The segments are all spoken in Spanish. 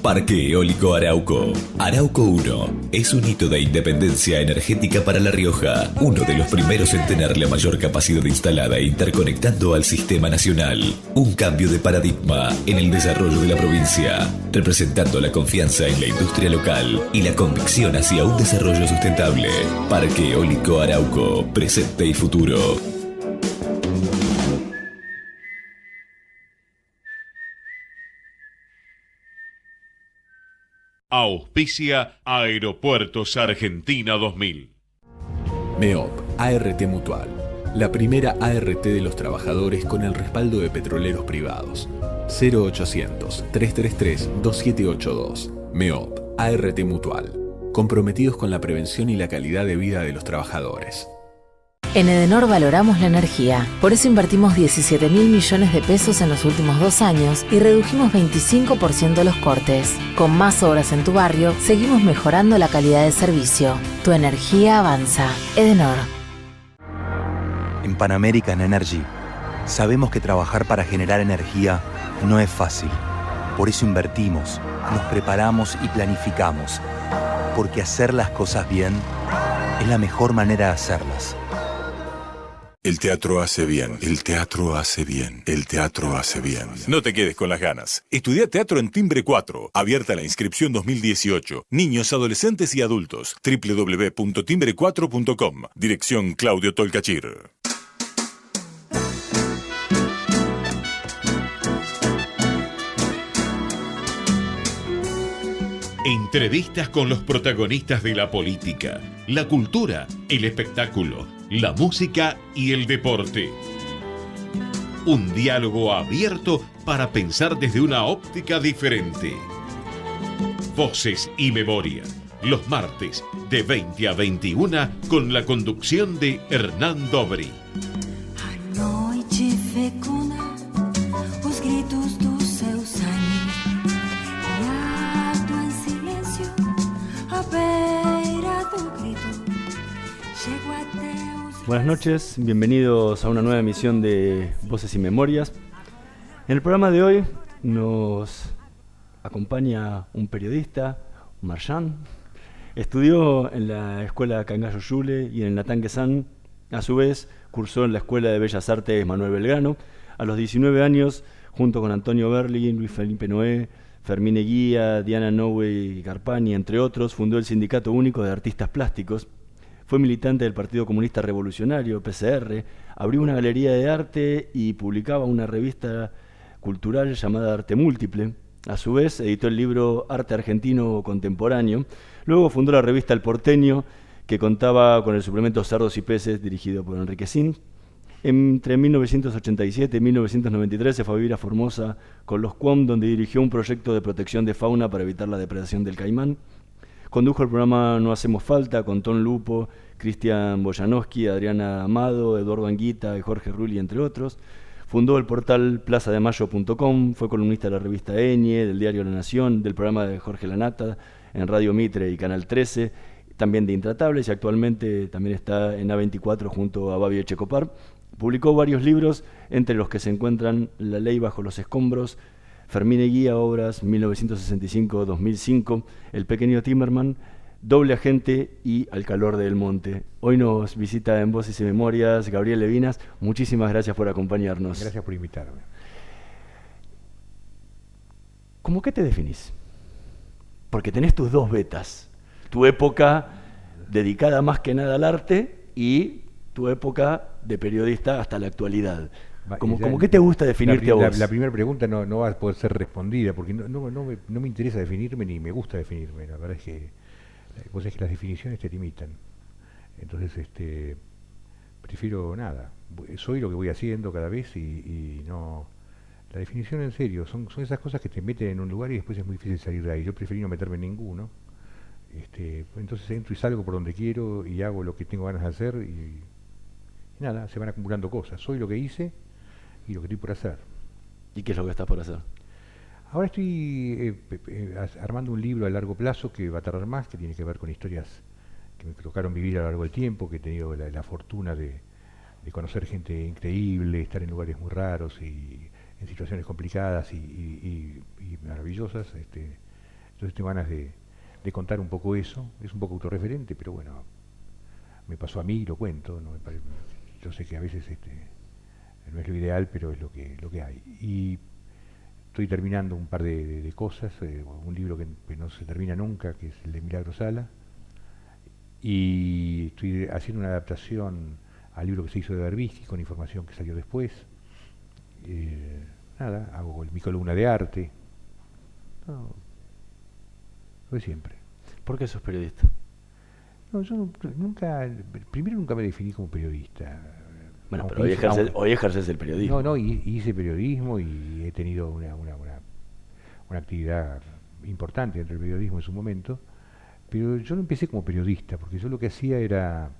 Parque Eólico Arauco. Arauco 1 es un hito de independencia energética para La Rioja, uno de los primeros en tener la mayor capacidad instalada e interconectando al sistema nacional. Un cambio de paradigma en el desarrollo de la provincia, representando la confianza en la industria local y la convicción hacia un desarrollo sustentable. Parque Eólico Arauco, presente y futuro. Auspicia Aeropuertos Argentina 2000. MEOP, ART Mutual. La primera ART de los trabajadores con el respaldo de petroleros privados. 0800-333-2782. MEOP, ART Mutual. Comprometidos con la prevención y la calidad de vida de los trabajadores. En Edenor valoramos la energía, por eso invertimos 17.000 millones de pesos en los últimos 2 años y redujimos 25% los cortes. Con más obras en tu barrio, seguimos mejorando la calidad de servicio. Tu energía avanza. Edenor. En Pan American Energy sabemos que trabajar para generar energía no es fácil. Por eso invertimos, nos preparamos y planificamos. Porque hacer las cosas bien es la mejor manera de hacerlas. El teatro hace bien, el teatro hace bien, el teatro hace bien. No te quedes con las ganas. Estudia teatro en Timbre 4. Abierta la inscripción 2018. Niños, adolescentes y adultos. www.timbre4.com. Dirección Claudio Tolcachir. Entrevistas con los protagonistas de la política, la cultura, el espectáculo, la música y el deporte. Un diálogo abierto para pensar desde una óptica diferente. Voces y Memoria, los martes de 20 a 21 con la conducción de Hernán Dobri. Buenas noches, bienvenidos a una nueva emisión de Voces y Memorias. En el programa de hoy nos acompaña un periodista, Marjan. Estudió en la escuela Cangallo Yule y en la Tanquesan. A su vez, cursó en la Escuela de Bellas Artes Manuel Belgrano. A los 19 años, junto con Antonio Berli, Luis Felipe Noé, Fermín Eguía, Diana Noue y Carpani, entre otros, fundó el Sindicato Único de Artistas Plásticos. Fue militante del Partido Comunista Revolucionario, PCR, abrió una galería de arte y publicaba una revista cultural llamada Arte Múltiple. A su vez, editó el libro Arte Argentino Contemporáneo. Luego fundó la revista El Porteño, que contaba con el suplemento Cerdos y Peces, dirigido por Enrique Sin. Entre 1987 y 1993 se fue a vivir a Formosa con los QUAM, donde dirigió un proyecto de protección de fauna para evitar la depredación del caimán. Condujo el programa No Hacemos Falta con Ton Lupo, Cristian Boyanowski, Adriana Amado, Eduardo Anguita y Jorge Rulli, entre otros. Fundó el portal plazademayo.com, fue columnista de la revista Eñe, del diario La Nación, del programa de Jorge Lanata en Radio Mitre y Canal 13, también de Intratables, y actualmente también está en A24 junto a Babi Echecopar. Publicó varios libros, entre los que se encuentran La Ley bajo los escombros, Fermín Eguía, obras 1965-2005, El pequeño Timerman, Doble Agente y Al calor del monte. Hoy nos visita en Voces y Memorias Gabriel Levinas. Muchísimas gracias por acompañarnos. Gracias por invitarme. ¿Cómo qué te definís? Porque tenés tus dos vetas. Tu época dedicada más que nada al arte y tu época de periodista hasta la actualidad. ¿Cómo qué te gusta definirte a vos? La primera pregunta no va a poder ser respondida porque no me interesa definirme ni me gusta definirme. La verdad es que vos sabés que las definiciones te limitan. Entonces prefiero nada. Soy lo que voy haciendo cada vez y no... La definición en serio son esas cosas que te meten en un lugar y después es muy difícil salir de ahí. Yo preferí no meterme en ninguno. Entonces entro y salgo por donde quiero y hago lo que tengo ganas de hacer y nada, se van acumulando cosas. Soy lo que hice y lo que estoy por hacer. ¿Y qué es lo que estás por hacer? Ahora estoy armando un libro a largo plazo que va a tardar más, que tiene que ver con historias que me tocaron vivir a lo largo del tiempo, que he tenido la fortuna de conocer gente increíble, estar en lugares muy raros y en situaciones complicadas y maravillosas. Entonces tengo ganas de contar un poco eso. Es un poco autorreferente, pero bueno, me pasó a mí y lo cuento. ¿No? Yo sé que a veces no es lo ideal, pero es lo que hay. Y estoy terminando un par de cosas, un libro que no se termina nunca, que es el de Milagro Sala, y estoy haciendo una adaptación al libro que se hizo de Berbisky, con información que salió después. Nada, hago mi columna de arte. No, lo de siempre. ¿Por qué sos periodista? No, yo nunca me definí como periodista. Bueno, pero hoy ejerces el periodismo. No, hice periodismo y he tenido una actividad importante dentro del periodismo en su momento, pero yo no empecé como periodista, porque yo lo que hacía era,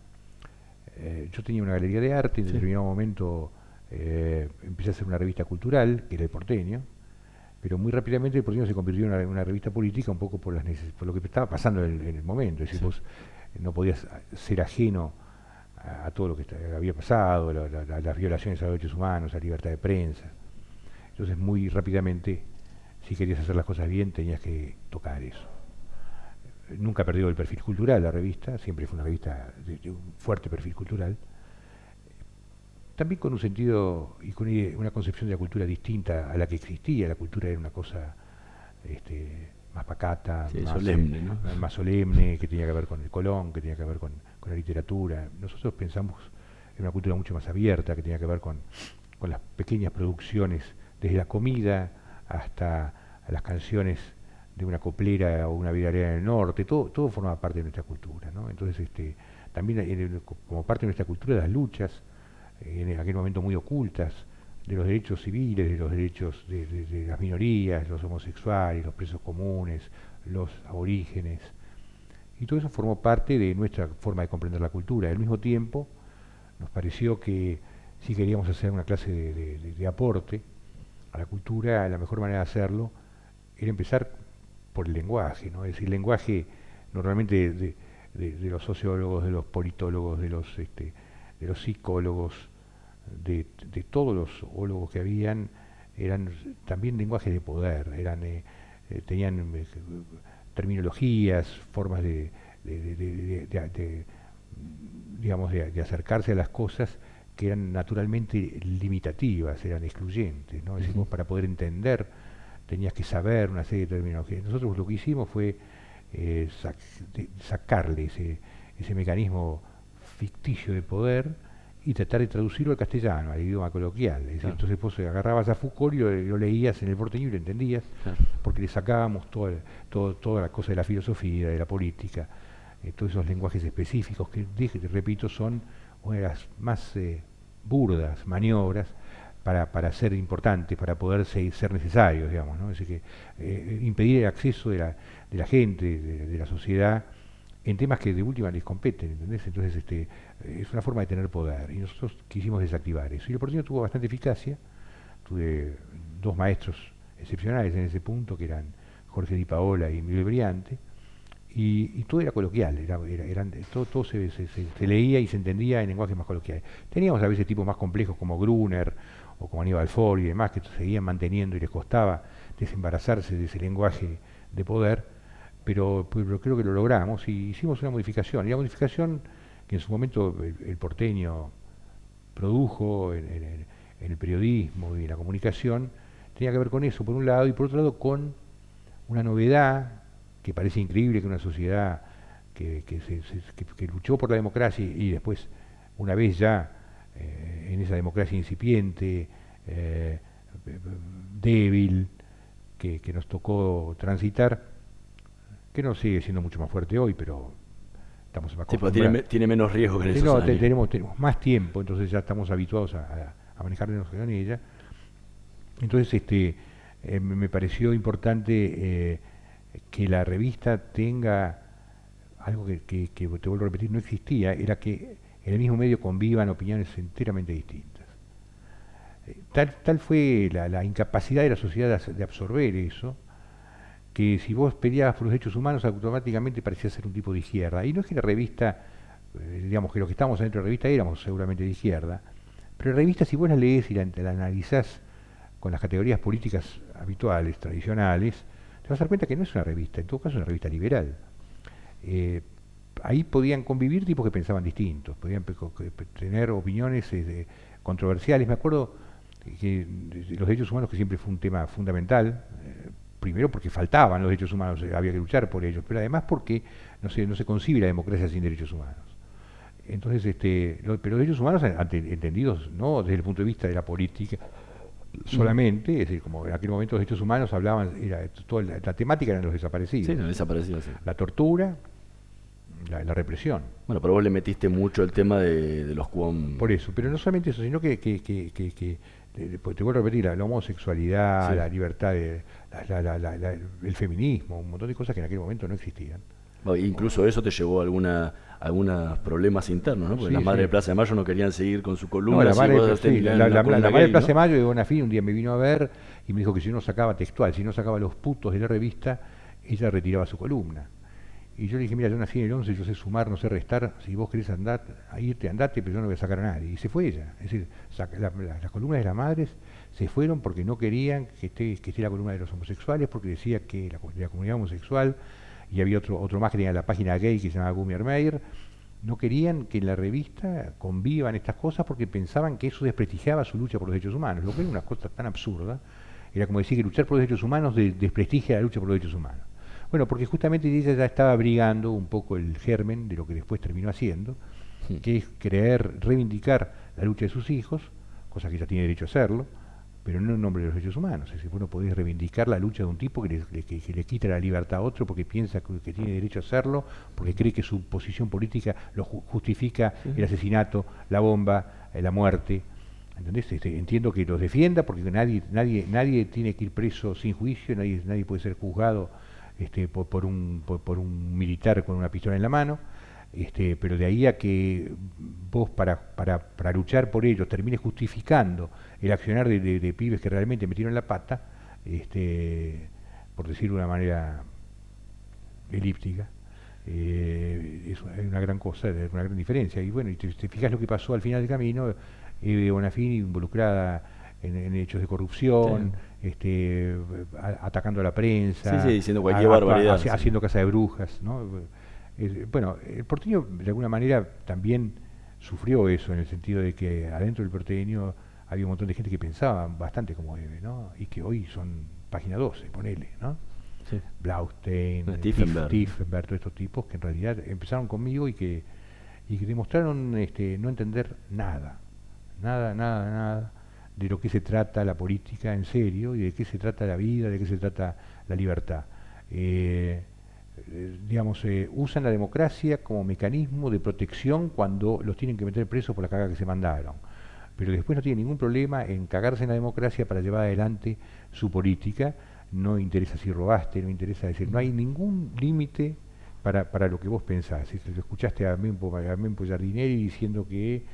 yo tenía una galería de arte, en determinado momento empecé a hacer una revista cultural, que era El Porteño, pero muy rápidamente El Porteño se convirtió en una revista política, un poco por lo que estaba pasando en el momento, es decir, vos no podías ser ajeno a todo lo que había pasado, las violaciones a los derechos humanos, a la libertad de prensa. Entonces muy rápidamente, si querías hacer las cosas bien, tenías que tocar eso. Nunca perdió el perfil cultural la revista, siempre fue una revista de un fuerte perfil cultural, también con un sentido y con una concepción de la cultura distinta a la que existía. La cultura era una cosa más pacata, más solemne, ¿no? Más solemne, que tenía que ver con el Colón, que tenía que ver con la literatura. Nosotros pensamos en una cultura mucho más abierta, que tenía que ver con las pequeñas producciones, desde la comida hasta las canciones de una coplera o una vidalera en el norte, todo formaba parte de nuestra cultura, ¿no? Entonces también como parte de nuestra cultura, las luchas, en aquel momento muy ocultas, de los derechos civiles, de los derechos de las minorías, los homosexuales, los presos comunes, los aborígenes, y todo eso formó parte de nuestra forma de comprender la cultura. Al mismo tiempo, nos pareció que si queríamos hacer una clase de aporte a la cultura, la mejor manera de hacerlo era empezar por el lenguaje, ¿no? Es decir, el lenguaje normalmente de los sociólogos, de los politólogos, de los psicólogos, de todos los zoólogos que habían, eran también lenguajes de poder, tenían terminologías, formas de acercarse a las cosas que eran naturalmente limitativas, eran excluyentes, ¿no? Es decir, vos para poder entender tenías que saber una serie de terminologías. Nosotros lo que hicimos fue sacarle ese mecanismo ficticio de poder y tratar de traducirlo al castellano, al idioma coloquial. Es decir, claro. Entonces vos agarrabas a Foucault y lo leías en El Porteño y lo entendías, claro, porque le sacábamos toda la cosa de la filosofía, de la política, todos esos lenguajes específicos que, repito, son una de las más burdas maniobras para ser importantes, para poder ser necesarios, digamos, ¿no? Es decir, que impedir el acceso de la gente, de la sociedad, en temas que de última les competen, ¿entendés? Entonces es una forma de tener poder, y nosotros quisimos desactivar eso. Y el Porteño tuvo bastante eficacia. Tuve dos maestros excepcionales en ese punto, que eran Jorge Di Paola y Miguel Briante, y todo era coloquial, todo se leía y se entendía en lenguaje más coloquial. Teníamos a veces tipos más complejos como Gruner o como Aníbal Ford y demás, que seguían manteniendo y les costaba desembarazarse de ese lenguaje de poder, pero creo que lo logramos y hicimos una modificación. Y la modificación que en su momento el Porteño produjo en el periodismo y en la comunicación tenía que ver con eso, por un lado, y por otro lado con una novedad que parece increíble, que una sociedad que luchó por la democracia y después, una vez ya en esa democracia incipiente, débil, que nos tocó transitar, que no sigue siendo mucho más fuerte hoy, pero estamos más acostumbrados. Tiene menos riesgo que en esos años. Tenemos más tiempo, entonces ya estamos habituados a manejarnos con ella. Entonces me pareció importante que la revista tenga algo que te vuelvo a repetir, no existía, era que en el mismo medio convivan opiniones enteramente distintas. Tal fue la incapacidad de la sociedad de absorber eso, que si vos peleabas por los derechos humanos, automáticamente parecía ser un tipo de izquierda. Y no es que la revista, digamos que los que estábamos dentro de la revista éramos seguramente de izquierda, pero la revista, si vos la lees y la analizás con las categorías políticas habituales, tradicionales, te te vas a dar cuenta que no es una revista, en todo caso es una revista liberal. Ahí podían convivir tipos que pensaban distintos, podían tener opiniones controversiales. Me acuerdo que los derechos humanos, que siempre fue un tema fundamental, primero porque faltaban los derechos humanos, había que luchar por ellos, pero además porque no se concibe la democracia sin derechos humanos. Entonces, pero los derechos humanos entendidos no desde el punto de vista de la política solamente, es decir, como en aquel momento los derechos humanos hablaban, toda la temática eran los desaparecidos. Sí, los desaparecidos, sí. La tortura, la represión. Bueno, pero vos le metiste mucho el tema de los cuom. Por eso, pero no solamente eso, sino que te vuelvo a repetir, la homosexualidad, la libertad, el feminismo, un montón de cosas que en aquel momento no existían. Incluso eso te llevó a algunos problemas internos, ¿no? Porque las madres de Plaza de Mayo no querían seguir con su columna. No, la madre de Plaza de Mayo de Bonafini un día me vino a ver y me dijo que si no sacaba textual, si no sacaba los putos de la revista, ella retiraba su columna. Y yo le dije, mira, yo nací en el 11, yo sé sumar, no sé restar, si vos querés irte, andate, pero yo no voy a sacar a nadie. Y se fue ella. Es decir, las columnas de las madres se fueron porque no querían que esté la columna de los homosexuales, porque decía que la comunidad homosexual, y había otro más que tenía la página gay que se llamaba Gumier Meir, no querían que en la revista convivan estas cosas porque pensaban que eso desprestigiaba su lucha por los derechos humanos, lo que era una cosa tan absurda. Era como decir que luchar por los derechos humanos desprestigia la lucha por los derechos humanos. Bueno, porque justamente ella ya estaba abrigando un poco el germen de lo que después terminó haciendo, que es reivindicar la lucha de sus hijos, cosa que ella tiene derecho a hacerlo, pero no en nombre de los derechos humanos. Es decir, vos no podés reivindicar la lucha de un tipo que le quita la libertad a otro porque piensa que tiene derecho a hacerlo, porque cree que su posición política lo justifica el asesinato, la bomba, la muerte. ¿Entendés? Entiendo que los defienda porque nadie tiene que ir preso sin juicio, nadie puede ser juzgado por un militar con una pistola en la mano, pero de ahí a que vos para luchar por ellos termines justificando el accionar de pibes que realmente metieron la pata, por decirlo de una manera elíptica, es una gran cosa, es una gran diferencia. Y bueno, y te fijas lo que pasó al final del camino, Bonafini involucrada en hechos de corrupción, atacando a la prensa, diciendo cualquier barbaridad, haciendo casa de brujas, ¿no? Bueno, el porteño de alguna manera también sufrió eso, en el sentido de que adentro del porteño había un montón de gente que pensaba bastante como Eve, ¿no? Y que hoy son página 12, ponele, ¿no? Sí. Blaustein, Tiefenberg, todos estos tipos que en realidad empezaron conmigo y que demostraron no entender nada de lo que se trata la política en serio y de qué se trata la vida, de qué se trata la libertad. Usan la democracia como mecanismo de protección cuando los tienen que meter presos por la caga que se mandaron, pero después no tienen ningún problema en cagarse en la democracia para llevar adelante su política. No interesa si robaste, no interesa decir, no hay ningún límite para lo que vos pensás. Si lo escuchaste a Mempo Giardinelli diciendo que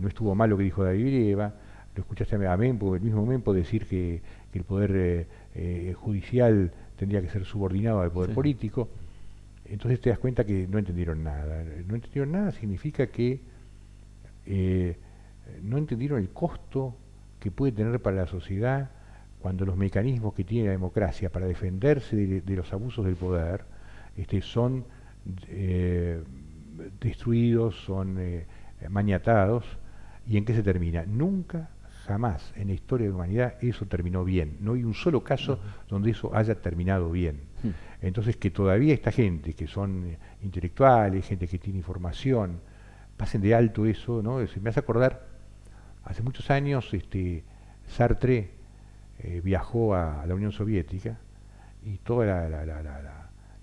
no estuvo mal lo que dijo David Brieva, lo escuchaste a Mempo, el mismo Mempo, decir que el poder judicial tendría que ser subordinado al poder político. Entonces te das cuenta que no entendieron nada. No entendieron nada significa que no entendieron el costo que puede tener para la sociedad cuando los mecanismos que tiene la democracia para defenderse de los abusos del poder son destruidos, son maniatados. ¿Y en qué se termina? Nunca, jamás en la historia de la humanidad eso terminó bien. No hay un solo caso donde eso haya terminado bien. Entonces, que todavía esta gente, que son intelectuales, gente que tiene información, pasen de alto eso, ¿no? Me hace acordar, hace muchos años Sartre viajó a la Unión Soviética y todos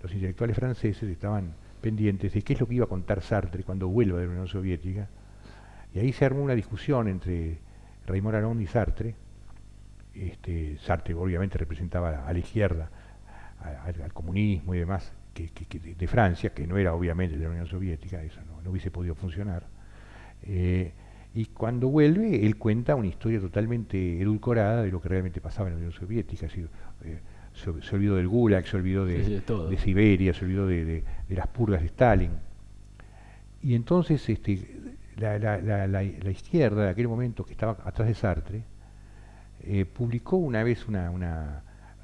los intelectuales franceses estaban pendientes de qué es lo que iba a contar Sartre cuando vuelva de la Unión Soviética. Y ahí se armó una discusión entre Raymond Aron y Sartre. Sartre obviamente representaba a la izquierda, al comunismo y demás, de Francia, que no era obviamente de la Unión Soviética, eso no hubiese podido funcionar. Y cuando vuelve, él cuenta una historia totalmente edulcorada de lo que realmente pasaba en la Unión Soviética. Se olvidó del Gulag, se olvidó de Siberia, se olvidó de las purgas de Stalin. Y entonces la izquierda de aquel momento, que estaba atrás de Sartre, publicó una vez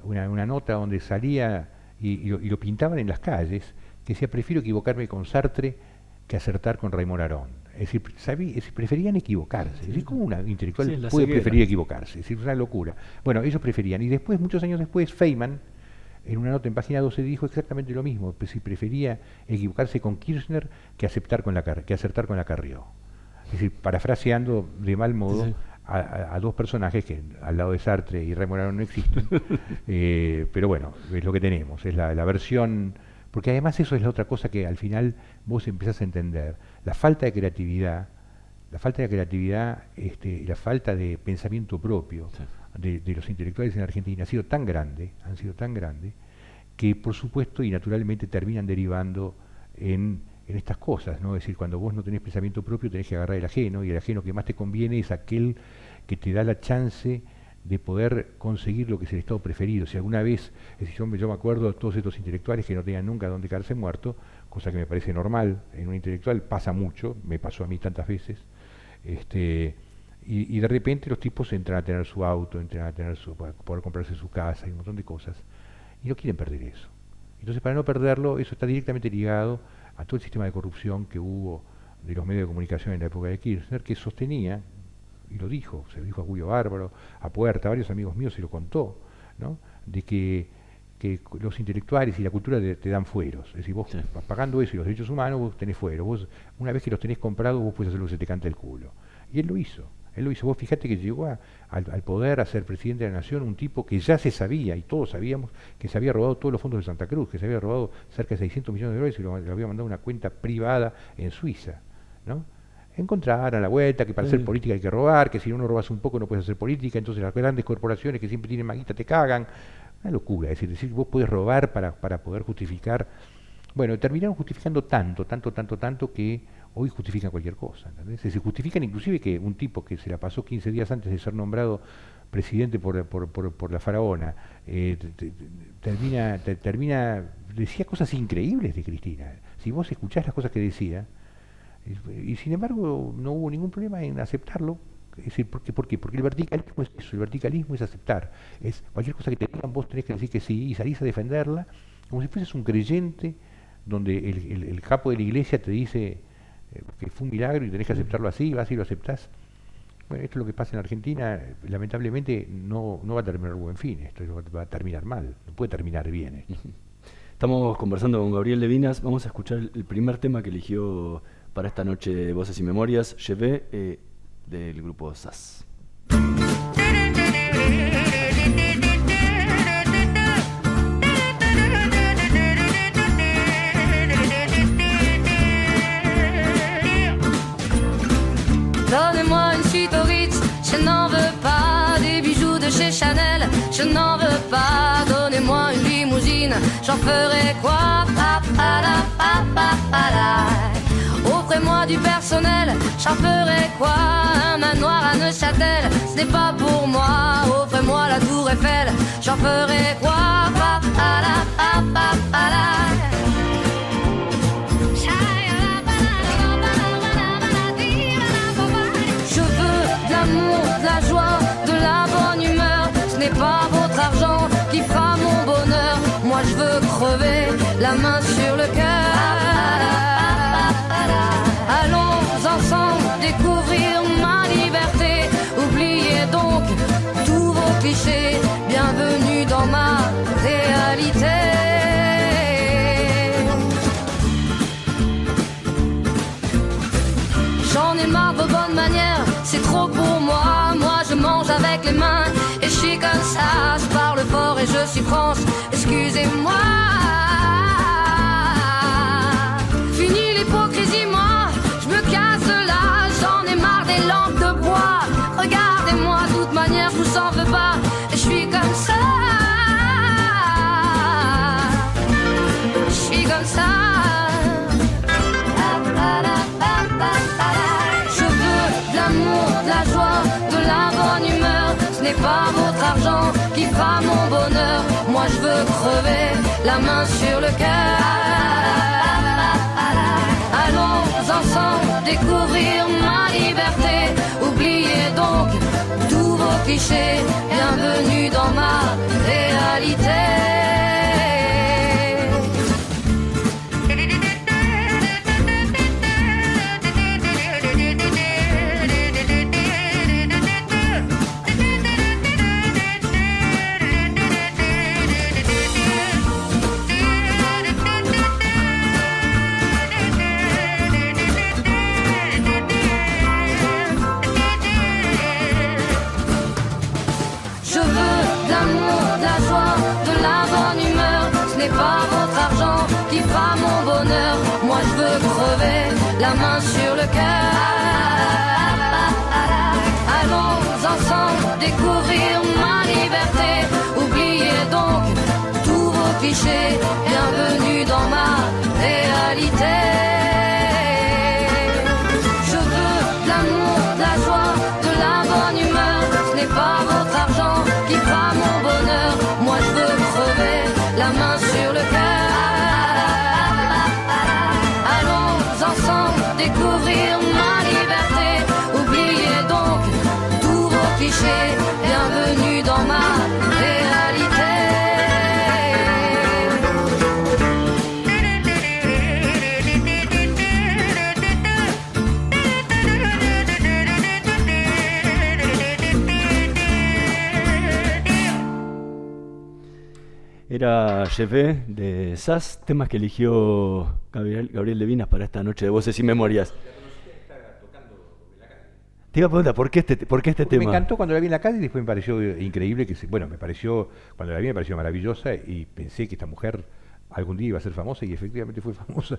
una nota donde salía y lo pintaban en las calles, que decía: prefiero equivocarme con Sartre que acertar con Raymond Aron. Es decir, preferían equivocarse. Es decir, ¿cómo un intelectual puede preferir equivocarse? Es decir, una locura. Bueno, ellos preferían. Y después, muchos años después, Feynman, en una nota en página 12, dijo exactamente lo mismo. Si prefería equivocarse con Kirchner que acertar con la Carrió. Es decir, parafraseando de mal modo a dos personajes que al lado de Sartre y Raymond Aron no existen. Pero bueno, es lo que tenemos. Es la versión... Porque además eso es la otra cosa que al final vos empezás a entender. La falta de creatividad y la falta de pensamiento propio de los intelectuales en Argentina han sido tan grande, que por supuesto y naturalmente terminan derivando en estas cosas, ¿no? Es decir, cuando vos no tenés pensamiento propio tenés que agarrar el ajeno, y el ajeno que más te conviene es aquel que te da la chance de poder conseguir lo que es el estado preferido. Si alguna vez, es decir, yo me acuerdo de todos estos intelectuales que no tenían nunca dónde quedarse muerto, cosa que me parece normal en un intelectual, pasa mucho, me pasó a mí tantas veces, y de repente los tipos entran a tener su auto, para poder comprarse su casa y un montón de cosas, y no quieren perder eso. Entonces, para no perderlo, eso está directamente ligado a todo el sistema de corrupción que hubo de los medios de comunicación en la época de Kirchner, que sostenía, y lo dijo, se lo dijo a Julio Bárbaro, a Puerta, a varios amigos míos se lo contó, ¿no? De que los intelectuales y la cultura te dan fueros. Es decir, vos pagando eso y los derechos humanos, vos tenés fueros. Vos, una vez que los tenés comprados, vos puedes hacer lo que se te canta el culo. Y él lo hizo. Vos fijate que llegó al poder, a ser presidente de la Nación, un tipo que ya se sabía, y todos sabíamos, que se había robado todos los fondos de Santa Cruz, que se había robado cerca de 600 millones de dólares y lo había mandado a una cuenta privada en Suiza, ¿no? Encontrar a la vuelta que para hacer política hay que robar, que si no robas un poco no puedes hacer política, entonces las grandes corporaciones que siempre tienen maguita te cagan. Una locura, es decir, vos podés robar para poder justificar. Bueno, terminaron justificando tanto que hoy justifican cualquier cosa, ¿entendés? Se justifican inclusive que un tipo que se la pasó 15 días antes de ser nombrado presidente por la faraona, termina decía cosas increíbles de Cristina. Si vos escuchás las cosas que decía, y sin embargo no hubo ningún problema en aceptarlo. Es decir, ¿por qué? Porque el verticalismo es eso, el verticalismo es aceptar. Es cualquier cosa que te digan, vos tenés que decir que sí y salís a defenderla como si fueses un creyente, donde el capo de la iglesia te dice que fue un milagro y tenés que aceptarlo así, vas y lo aceptás. Bueno, esto es lo que pasa en Argentina. Lamentablemente no va a terminar buen fin, esto va a terminar mal, no puede terminar bien. Estamos conversando con Gabriel Levinas. Vamos a escuchar el primer tema que eligió para esta noche de Voces y Memorias, Llevé, del grupo SAS. Donnez-moi une suite au Ritz, je n'en veux pas. Des bijoux de chez Chanel, je n'en veux pas. Donnez-moi une limousine, j'en ferai quoi? Offrez-moi du personnel, j'en ferai quoi? Un manoir à Neuchâtel, ce n'est pas pour moi. Offrez-moi la tour Eiffel, j'en ferai quoi? Je veux de l'amour, de la joie, de la bonne humeur. Ce n'est pas votre argent qui fera mon bonheur. Moi je veux crever, la main sur le cœur. Allons ensemble découvrir ma liberté. Oubliez donc tous vos clichés. Bienvenue dans ma réalité. J'en ai marre de vos bonnes manières, c'est trop pour moi. Moi je mange avec les mains et je suis comme ça. Je parle fort et je suis franche, excusez-moi. Fini l'hypocrisie, moi je me casse de là. J'en ai marre des lampes de bois. Regardez-moi, de toute manière je vous en veux pas. Et je suis comme ça. Je suis comme ça. Je veux de l'amour, de la joie, de la bonne humeur. Ce n'est pas votre argent qui fera mon bonheur. Moi je veux crever, la main sur le cœur. Allons ensemble découvrir ma liberté. Oubliez donc tous vos clichés, bienvenue dans ma réalité. Pas votre argent qui fera mon bonheur. Moi je veux crever la main sur le cœur. Allons ensemble découvrir ma liberté. Oubliez donc tous vos clichés. Bienvenue dans ma réalité. Je veux de l'amour, de la joie, de la bonne humeur. Ce n'est pas votre argent qui fera mon bonheur. Moi je veux crever la main sur le cœur. Allons ensemble découvrir ma liberté. Oubliez donc tous vos clichés. Bienvenue dans ma réalité. Era Je vais de Sass, temas que eligió Gabriel Levinas para esta noche de Voces y Memorias. Te iba a preguntar, ¿por qué este tema? Me encantó cuando la vi en la calle y después me pareció increíble cuando la vi me pareció maravillosa y pensé que esta mujer algún día iba a ser famosa y efectivamente fue famosa.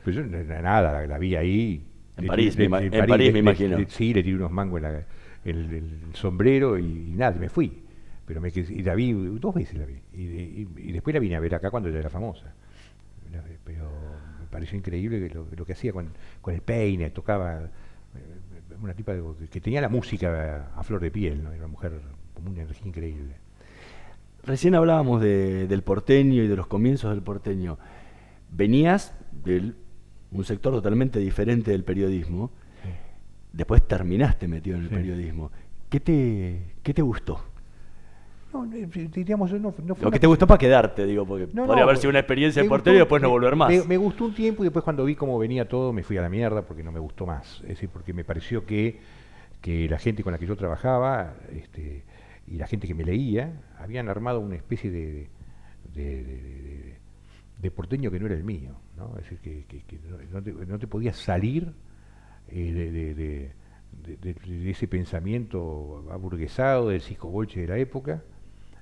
Pero yo nada, la vi ahí. En París, me imagino. Sí, le tiré unos mangos el sombrero y nada, me fui. Pero y la vi 2 veces, y después la vine a ver acá cuando ella era famosa. Pero me pareció increíble lo que hacía con el peine, tocaba, una tipa que tenía la música a flor de piel, ¿no? Era una mujer con una energía increíble. Recién hablábamos del porteño y de los comienzos del porteño. Venías de un sector totalmente diferente del periodismo, sí. Después terminaste metido en el periodismo. ¿Qué te gustó? No, diríamos, no fue lo que te gustó para quedarte, digo, porque podría haber sido una experiencia de portero y después no volver más. Me gustó un tiempo y después cuando vi cómo venía todo me fui a la mierda porque no me gustó más. Es decir, porque me pareció que la gente con la que yo trabajaba y la gente que me leía habían armado una especie de porteño que no era el mío, ¿no? Es decir, que no te podías salir de ese pensamiento aburguesado del cisco bolche de la época.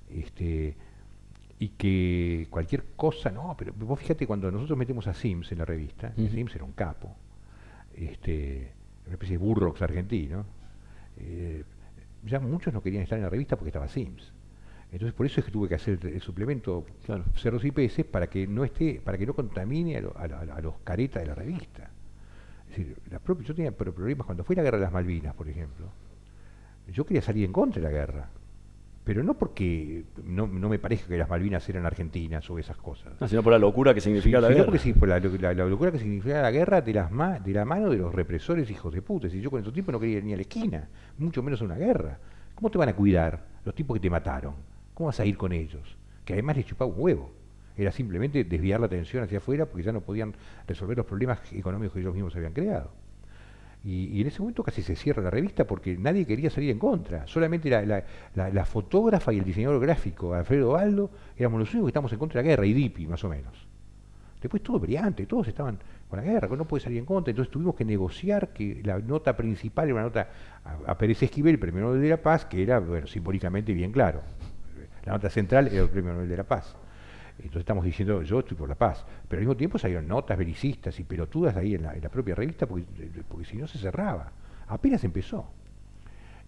Y que cualquier cosa, no, pero vos fíjate cuando nosotros metemos a Sims en la revista, Sims era un capo, una especie de Burroughs argentino, ya muchos no querían estar en la revista porque estaba Sims. Entonces por eso es que tuve que hacer el suplemento Cerros y Peces para que no contamine a los caretas de la revista. Es decir, yo tenía problemas cuando fue la guerra de las Malvinas, por ejemplo. Yo quería salir en contra de la guerra. Pero no porque no me parezca que las Malvinas eran argentinas o esas cosas. No, sino por la locura que significa la guerra. Sí, por la locura que significa la guerra de la mano de los represores hijos de puta. Si yo con esos tipos no quería ir ni a la esquina, mucho menos a una guerra. ¿Cómo te van a cuidar los tipos que te mataron? ¿Cómo vas a ir con ellos? Que además les chupaba un huevo. Era simplemente desviar la atención hacia afuera porque ya no podían resolver los problemas económicos que ellos mismos habían creado. Y en ese momento casi se cierra la revista porque nadie quería salir en contra. Solamente la fotógrafa y el diseñador gráfico, Alfredo Baldo, éramos los únicos que estábamos en contra de la guerra, y Dipi, más o menos. Después todo brillante, todos estaban con la guerra, que no puede salir en contra. Entonces tuvimos que negociar que la nota principal era una nota a Pérez Esquivel, Premio Nobel de la Paz, que era, bueno, simbólicamente bien claro. La nota central era el Premio Nobel de la Paz. Entonces estamos diciendo, yo estoy por la paz, pero al mismo tiempo salieron notas belicistas y pelotudas ahí en la propia revista porque si no se cerraba, apenas empezó.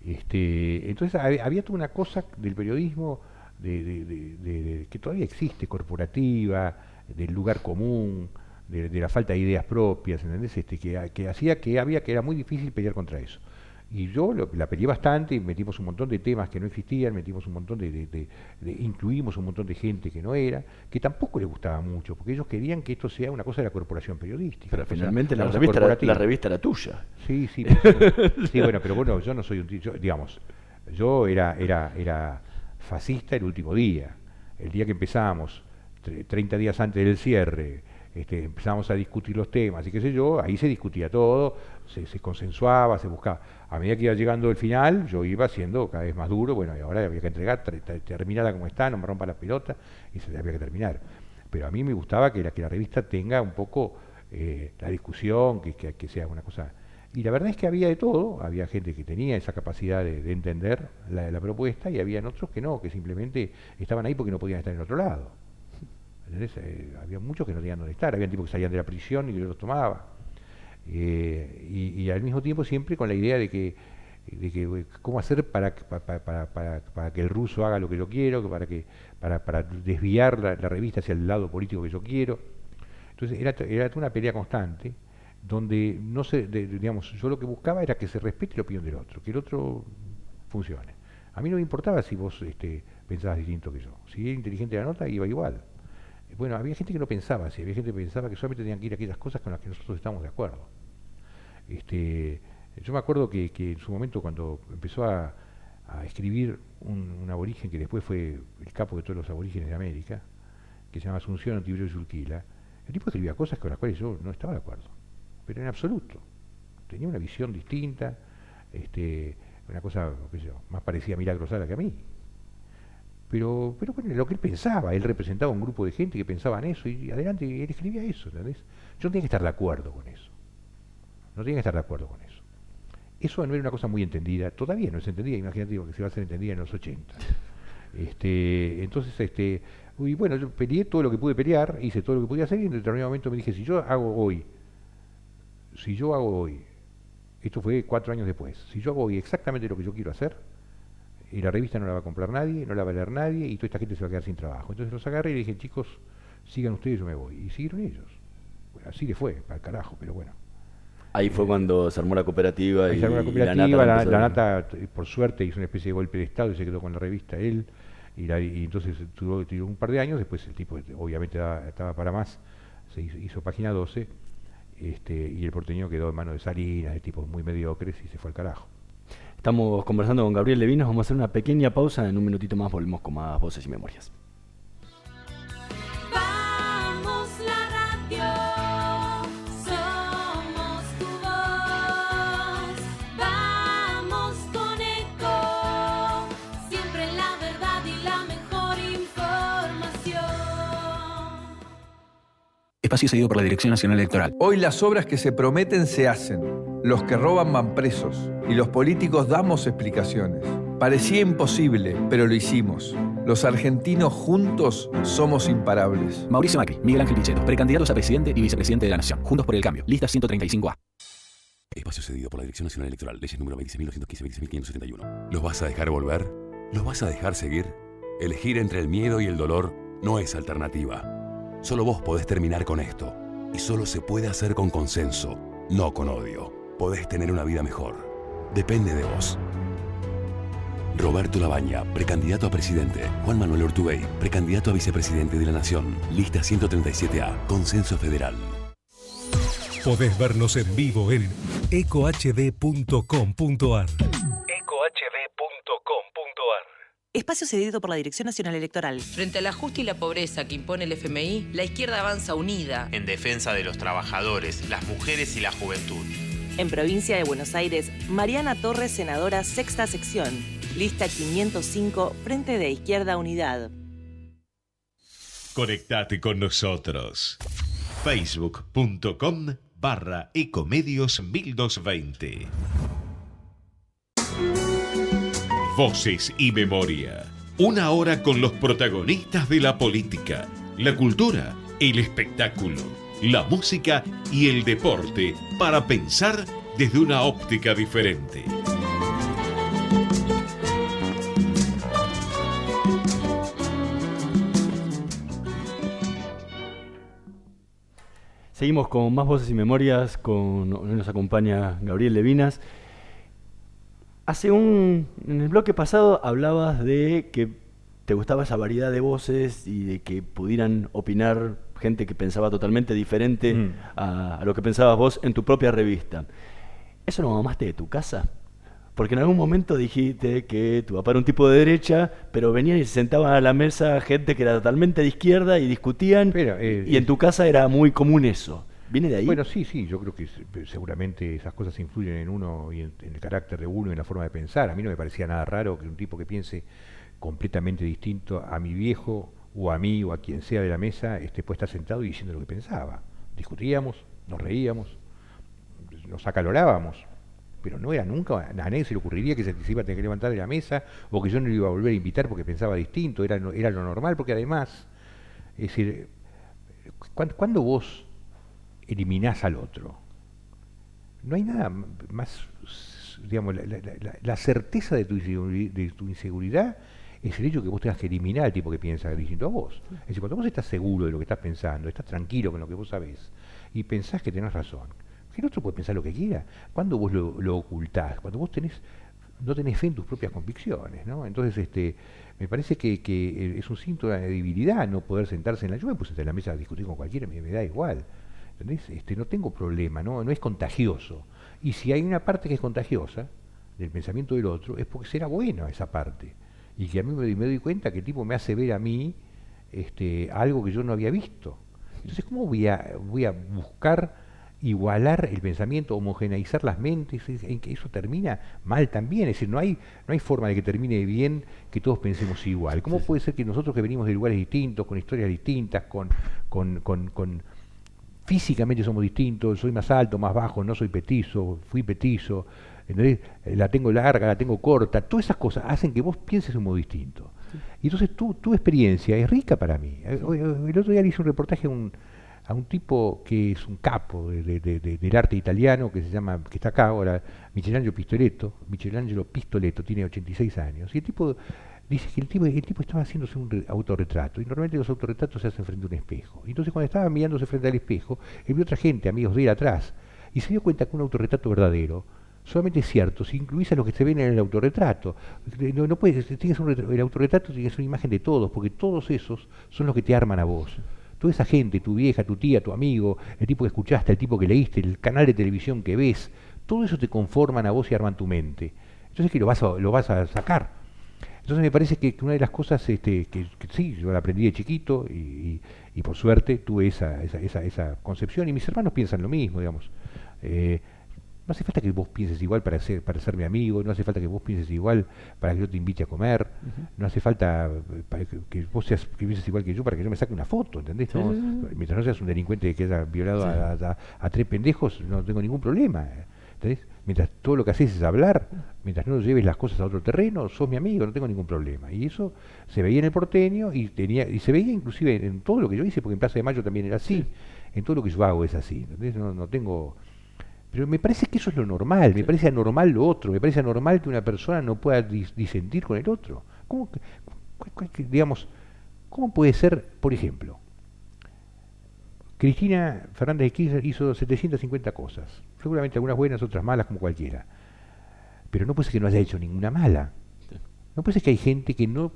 Entonces había toda una cosa del periodismo que todavía existe, corporativa, del lugar común, de la falta de ideas propias, ¿entendés? Que hacía que era muy difícil pelear contra eso. Y yo la peleé bastante y metimos un montón de temas que no existían, metimos un montón incluimos un montón de gente que no era, que tampoco les gustaba mucho, porque ellos querían que esto sea una cosa de la corporación periodística. Pero finalmente la revista era tuya. Sí, sí, sí, bueno, pero bueno, yo no soy un tío, digamos, Yo era fascista el último día. El día que empezamos, 30 días antes del cierre, empezamos a discutir los temas y qué sé yo, ahí se discutía todo, se consensuaba, se buscaba. A medida que iba llegando el final, yo iba siendo cada vez más duro, bueno, y ahora había que entregar, terminarla como está, no me rompa la pelota, y se había que terminar. Pero a mí me gustaba que la revista tenga un poco la discusión, que sea una cosa... Y la verdad es que había de todo, había gente que tenía esa capacidad de entender la propuesta y había otros que no, que simplemente estaban ahí porque no podían estar en otro lado. Había muchos que no tenían dónde estar, había tipos que salían de la prisión y que los tomaba. Y al mismo tiempo siempre con la idea de que cómo hacer para que el ruso haga lo que yo quiero, para desviar la revista hacia el lado político que yo quiero. Entonces era una pelea constante donde no digamos, yo lo que buscaba era que se respete la opinión del otro, que el otro funcione. A mí no me importaba si vos pensabas distinto que yo. Si era inteligente la nota, iba igual. Bueno, había gente que no pensaba así, había gente que pensaba que solamente tenían que ir a aquellas cosas con las que nosotros estábamos de acuerdo. Yo me acuerdo que en su momento, cuando empezó a escribir un aborigen que después fue el capo de todos los aborígenes de América, que se llama Asunción Antibreo y Surquila, el tipo escribía cosas con las cuales yo no estaba de acuerdo, pero en absoluto. Tenía una visión distinta, una cosa, qué sé yo, más parecida a Milagro Sala que a mí. Pero bueno, lo que él pensaba, él representaba un grupo de gente que pensaba en eso y adelante, él escribía eso, ¿entendés? Yo no tenía que estar de acuerdo con eso. No tenía que estar de acuerdo con eso. Eso no era una cosa muy entendida, todavía no es entendida, imagínate que se va a hacer entendida en los 80. Entonces, y bueno, yo peleé todo lo que pude pelear, hice todo lo que podía hacer y en determinado momento me dije, si yo hago hoy, esto fue 4 años después, si yo hago hoy exactamente lo que yo quiero hacer, y la revista no la va a comprar nadie, no la va a leer nadie y toda esta gente se va a quedar sin trabajo. Entonces los agarré y le dije, chicos, sigan ustedes, yo me voy. Y siguieron ellos. Bueno, así le fue, para el carajo, pero bueno. Ahí fue cuando se armó la cooperativa. Ahí se armó la cooperativa, la Nata, por suerte, hizo una especie de golpe de Estado y se quedó con la revista él. Y entonces duró un par de años, después el tipo obviamente estaba para más, se hizo Página 12, y el porteño quedó en manos de Salinas, de tipos muy mediocres y se fue al carajo. Estamos conversando con Gabriel Levinas, vamos a hacer una pequeña pausa, en un minutito más volvemos con más Voces y Memorias. Vamos la radio, somos tu voz, vamos con Eco, siempre la verdad y la mejor información. Espacio cedido por la Dirección Nacional Electoral. Hoy las obras que se prometen se hacen. Los que roban van presos y los políticos damos explicaciones. Parecía imposible, pero lo hicimos. Los argentinos juntos somos imparables. Mauricio Macri, Miguel Ángel Pichetto, precandidatos a presidente y vicepresidente de la Nación. Juntos por el Cambio. Lista 135A. Espacio cedido por la Dirección Nacional Electoral. Leyes número 26.215, 26.571. ¿Los vas a dejar volver? ¿Los vas a dejar seguir? Elegir entre el miedo y el dolor no es alternativa. Solo vos podés terminar con esto. Y solo se puede hacer con consenso, no con odio. Podés tener una vida mejor. Depende de vos. Roberto Labaña, precandidato a presidente. Juan Manuel Urtubey, precandidato a vicepresidente de la Nación. Lista 137A, Consenso Federal. Podés vernos en vivo en ecohd.com.ar. Espacio cedido por la Dirección Nacional Electoral. Frente al ajuste y la pobreza que impone el FMI, la izquierda avanza unida. En defensa de los trabajadores, las mujeres y la juventud. En Provincia de Buenos Aires, Mariana Torres, senadora, sexta sección. Lista 505, Frente de Izquierda Unidad. Conectate con nosotros. Facebook.com/Ecomedios1220. Voces y Memoria. Una hora con los protagonistas de la política, la cultura, el espectáculo, la música y el deporte para pensar desde una óptica diferente. Seguimos con más Voces y Memorias, nos acompaña Gabriel Levinas. En el bloque pasado hablabas de que te gustaba esa variedad de voces y de que pudieran opinar gente que pensaba totalmente diferente a lo que pensabas vos en tu propia revista. ¿Eso lo mamaste de tu casa? Porque en algún momento dijiste que tu papá era un tipo de derecha, pero venían y se sentaban a la mesa gente que era totalmente de izquierda y discutían, y en tu casa era muy común eso. ¿Viene de ahí? Bueno, sí, yo creo que seguramente esas cosas influyen en uno y en el carácter de uno y en la forma de pensar. A mí no me parecía nada raro que un tipo que piense completamente distinto a mi viejo o a mí o a quien sea de la mesa pueda estar sentado y diciendo lo que pensaba. Discutíamos, nos reíamos, nos acalorábamos, pero no era nunca, a nadie se le ocurriría que se iba a tener que levantar de la mesa o que yo no le iba a volver a invitar porque pensaba distinto, era lo normal, porque además, es decir, cuando vos eliminás al otro, no hay nada más, digamos, la certeza de tu inseguridad es el hecho que vos tengas que eliminar al tipo que piensa distinto a vos. Es decir, cuando vos estás seguro de lo que estás pensando, estás tranquilo con lo que vos sabés y pensás que tenés razón, que el otro puede pensar lo que quiera. Cuando vos lo ocultás, cuando vos no tenés fe en tus propias convicciones, ¿no? Entonces, me parece que es un síntoma de debilidad no poder sentarse en la... Yo me puse en la mesa a discutir con cualquiera, me da igual. ¿Entendés? No tengo problema, no es contagioso. Y si hay una parte que es contagiosa del pensamiento del otro, es porque será bueno esa parte. Y que a mí me doy cuenta que el tipo me hace ver a mí algo que yo no había visto. Entonces, ¿cómo voy a buscar igualar el pensamiento, homogeneizar las mentes? En que eso termina mal también. Es decir, no hay forma de que termine bien que todos pensemos igual. ¿Cómo puede ser que nosotros que venimos de lugares distintos, con historias distintas, con físicamente somos distintos, soy más alto, más bajo, no soy petizo, fui petizo, ¿entendés? La tengo larga, la tengo corta, todas esas cosas hacen que vos pienses de un modo distinto. Y entonces tu experiencia es rica para mí. El otro día le hice un reportaje a un tipo que es un capo del arte italiano, que está acá ahora, Michelangelo Pistoletto, tiene 86 años, y el tipo dice que el tipo estaba haciéndose un autorretrato, y normalmente los autorretratos se hacen frente a un espejo. Y entonces cuando estaba mirándose frente al espejo, él vio otra gente, amigos de él atrás, y se dio cuenta que un autorretrato verdadero solamente es cierto si incluís a los que se ven en el autorretrato. No puedes, el autorretrato tiene que ser una imagen de todos, porque todos esos son los que te arman a vos. Toda esa gente, tu vieja, tu tía, tu amigo, el tipo que escuchaste, el tipo que leíste, el canal de televisión que ves, todo eso te conforman a vos y arman tu mente. Entonces que lo vas a sacar. Entonces me parece que una de las cosas que sí, yo la aprendí de chiquito y por suerte tuve esa concepción, y mis hermanos piensan lo mismo, digamos. No hace falta que vos pienses igual para ser mi amigo, no hace falta que vos pienses igual para que yo te invite a comer, no hace falta para que vos pienses igual que yo para que yo me saque una foto, ¿entendés? No, mientras no seas un delincuente que haya violado a 3 pendejos, no tengo ningún problema, ¿entendés? Mientras todo lo que haces es hablar, mientras no lleves las cosas a otro terreno, sos mi amigo, no tengo ningún problema. Y eso se veía en el porteño y se veía inclusive en todo lo que yo hice, porque en Plaza de Mayo también era así, en todo lo que yo hago es así, ¿entendés? No tengo... Pero me parece que eso es lo normal, me parece anormal lo otro, me parece anormal que una persona no pueda disentir con el otro. ¿Cómo puede ser, por ejemplo, Cristina Fernández de Kirchner hizo 750 cosas, seguramente algunas buenas, otras malas, como cualquiera, pero no puede ser que no haya hecho ninguna mala. No puede ser que hay gente que no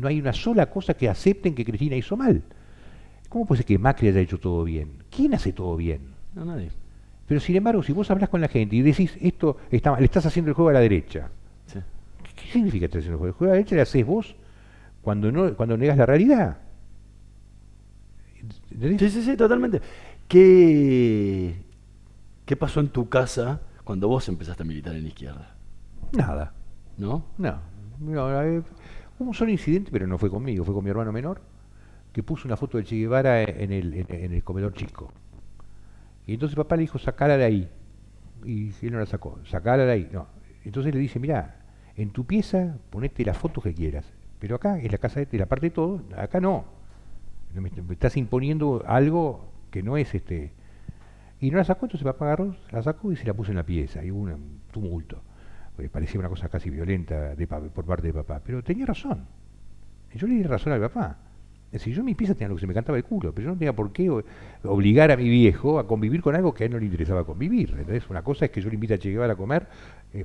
hay una sola cosa que acepten que Cristina hizo mal. ¿Cómo puede ser que Macri haya hecho todo bien? ¿Quién hace todo bien? No, nadie. Pero sin embargo, si vos hablas con la gente y decís le estás haciendo el juego a la derecha, sí. ¿Qué significa estar haciendo el juego? El juego a la derecha le haces vos cuando negás la realidad. ¿Entendés? Sí, totalmente. ¿Qué pasó en tu casa cuando vos empezaste a militar en la izquierda? Nada. ¿No? No, hubo un solo incidente, pero no fue conmigo, fue con mi hermano menor, que puso una foto del Che Guevara en el comedor chico. Y entonces papá le dijo, sacala de ahí. Y él no la sacó, sacala de ahí. No. Entonces le dice, mirá, en tu pieza ponete las fotos que quieras, pero acá es la casa de la parte de todo, acá no. Me estás imponiendo algo que no es Y no la sacó, entonces papá agarró, la sacó y se la puso en la pieza. Y hubo un tumulto. Parecía una cosa casi violenta por parte de papá. Pero tenía razón. Yo le di razón al papá. Es decir, yo en mi pieza tenía lo que se me cantaba el culo, pero yo no tenía por qué obligar a mi viejo a convivir con algo que a él no le interesaba convivir. Entonces, una cosa es que yo le invite a Che Guevara a comer,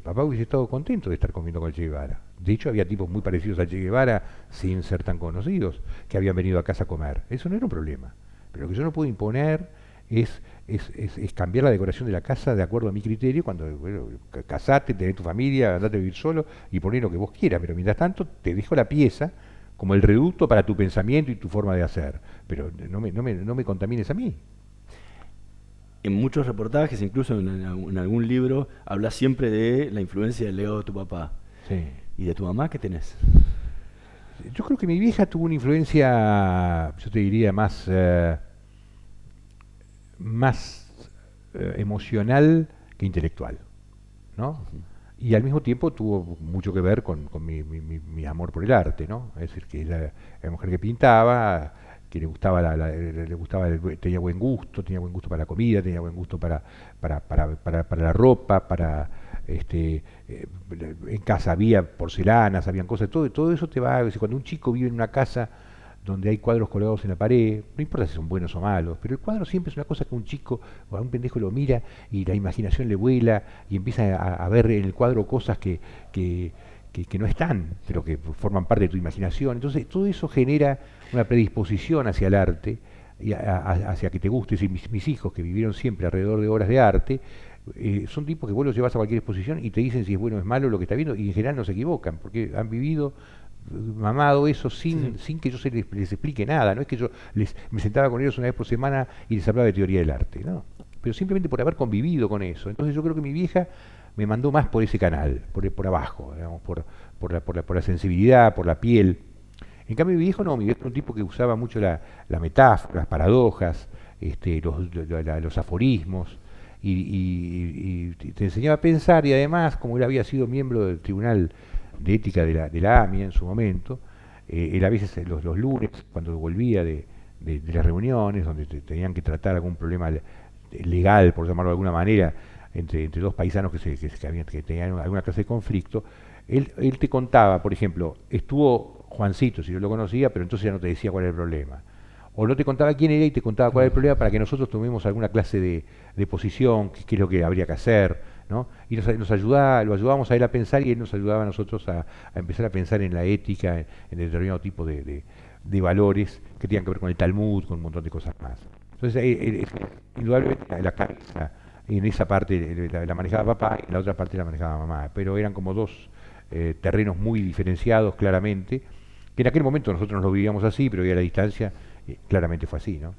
papá hubiese estado contento de estar comiendo con el Che Guevara. De hecho, había tipos muy parecidos a Che Guevara, sin ser tan conocidos, que habían venido a casa a comer. Eso no era un problema. Pero lo que yo no puedo imponer es cambiar la decoración de la casa de acuerdo a mi criterio. Cuando casate, tenés tu familia, andate a vivir solo y poné lo que vos quieras, pero mientras tanto te dejo la pieza como el reducto para tu pensamiento y tu forma de hacer, pero no me contamines a mí. En muchos reportajes, incluso en algún libro, hablas siempre de la influencia del legado de tu papá. Sí. ¿Y de tu mamá qué tenés? Yo creo que mi vieja tuvo una influencia, yo te diría, más emocional que intelectual, ¿no? Uh-huh. Y al mismo tiempo tuvo mucho que ver con mi amor por el arte, ¿no? Es decir, que ella era una mujer que pintaba, que le gustaba tenía buen gusto para la comida, tenía buen gusto para la ropa, en casa había porcelanas, habían cosas, todo eso te va. Cuando un chico vive en una casa donde hay cuadros colgados en la pared, no importa si son buenos o malos, pero el cuadro siempre es una cosa que un chico o a un pendejo lo mira y la imaginación le vuela y empieza a ver en el cuadro cosas que no están, pero que forman parte de tu imaginación. Entonces todo eso genera una predisposición hacia el arte, y hacia que te guste. Y mis hijos, que vivieron siempre alrededor de obras de arte, son tipos que vos los llevas a cualquier exposición y te dicen si es bueno o es malo lo que está viendo, y en general no se equivocan, porque han vivido, mamado eso sin que yo les explique nada. No es que yo me sentaba con ellos una vez por semana y les hablaba de teoría del arte, no, pero simplemente por haber convivido con eso. Entonces yo creo que mi vieja me mandó más por ese canal, por abajo, digamos, por la sensibilidad, por la piel. En cambio mi viejo no, mi viejo era un tipo que usaba mucho la metáfora, las paradojas, los aforismos, y te enseñaba a pensar. Y además, como él había sido miembro del Tribunal de Ética de la AMIA en su momento, él a veces los lunes, cuando volvía de las reuniones donde tenían que tratar algún problema legal, por llamarlo de alguna manera, entre dos paisanos que tenían alguna clase de conflicto, él te contaba, por ejemplo, estuvo Juancito, si yo lo conocía, pero entonces ya no te decía cuál era el problema. O no te contaba quién era y te contaba cuál era el problema para que nosotros tomemos alguna clase de posición, qué es lo que habría que hacer, ¿no? Y lo ayudábamos a él a pensar, y él nos ayudaba a nosotros a empezar a pensar en la ética, en determinado tipo de valores que tenían que ver con el Talmud, con un montón de cosas más. Entonces, indudablemente la cabeza en esa parte la manejaba papá y en la otra parte la manejaba mamá, pero eran como dos terrenos muy diferenciados claramente, que en aquel momento nosotros nos lo vivíamos así, pero hoy a la distancia claramente fue así, ¿no?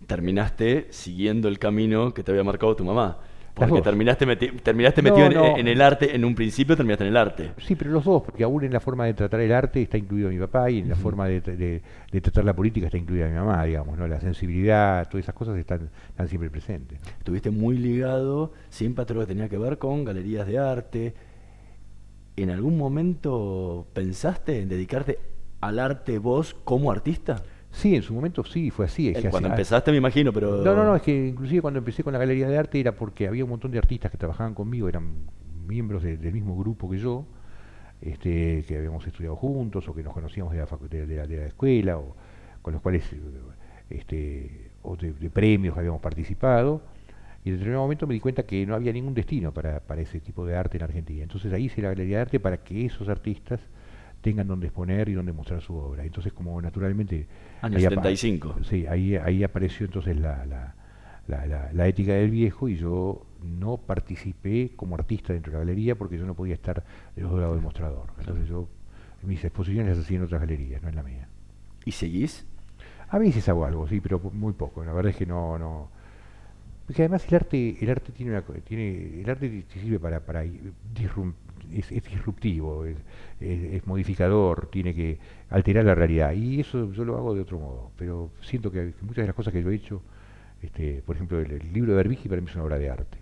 Terminaste siguiendo el camino que te había marcado tu mamá, porque terminaste metido en el arte. En un principio terminaste en el arte. Sí, pero los dos, porque aún en la forma de tratar el arte está incluido mi papá, y en la forma de tratar la política está incluida mi mamá, digamos, ¿no? La sensibilidad, todas esas cosas están siempre presentes, ¿no? Estuviste muy ligado siempre a todo lo que tenía que ver con galerías de arte. ¿En algún momento pensaste en dedicarte al arte vos como artista? Sí, en su momento sí, fue así. Cuando empezaste me imino, pero... No, es que inclusive cuando empecé con la galería de arte era porque había un montón de artistas que trabajaban conmigo, eran miembros del mismo grupo que yo, que habíamos estudiado juntos o que nos conocíamos de la facultad, de la escuela, o con los cuales o de premios habíamos participado. Y en determinado momento me di cuenta que no había ningún destino para ese tipo de arte en Argentina. Entonces ahí hice la galería de arte para que esos artistas tengan donde exponer y donde mostrar su obra. Entonces, como naturalmente... Año 75. Sí, ahí apareció entonces la ética del viejo, y yo no participé como artista dentro de la galería porque yo no podía estar de los dos lados del mostrador. Entonces mis exposiciones las hacía en otras galerías, no en la mía. ¿Y seguís? A veces hago algo, sí, pero muy poco. La verdad es que no. Porque además el arte te sirve para es disruptivo, es modificador, tiene que alterar la realidad, y eso yo lo hago de otro modo. Pero siento que muchas de las cosas que yo he hecho, por ejemplo, el libro de Berbisky para mí es una obra de arte.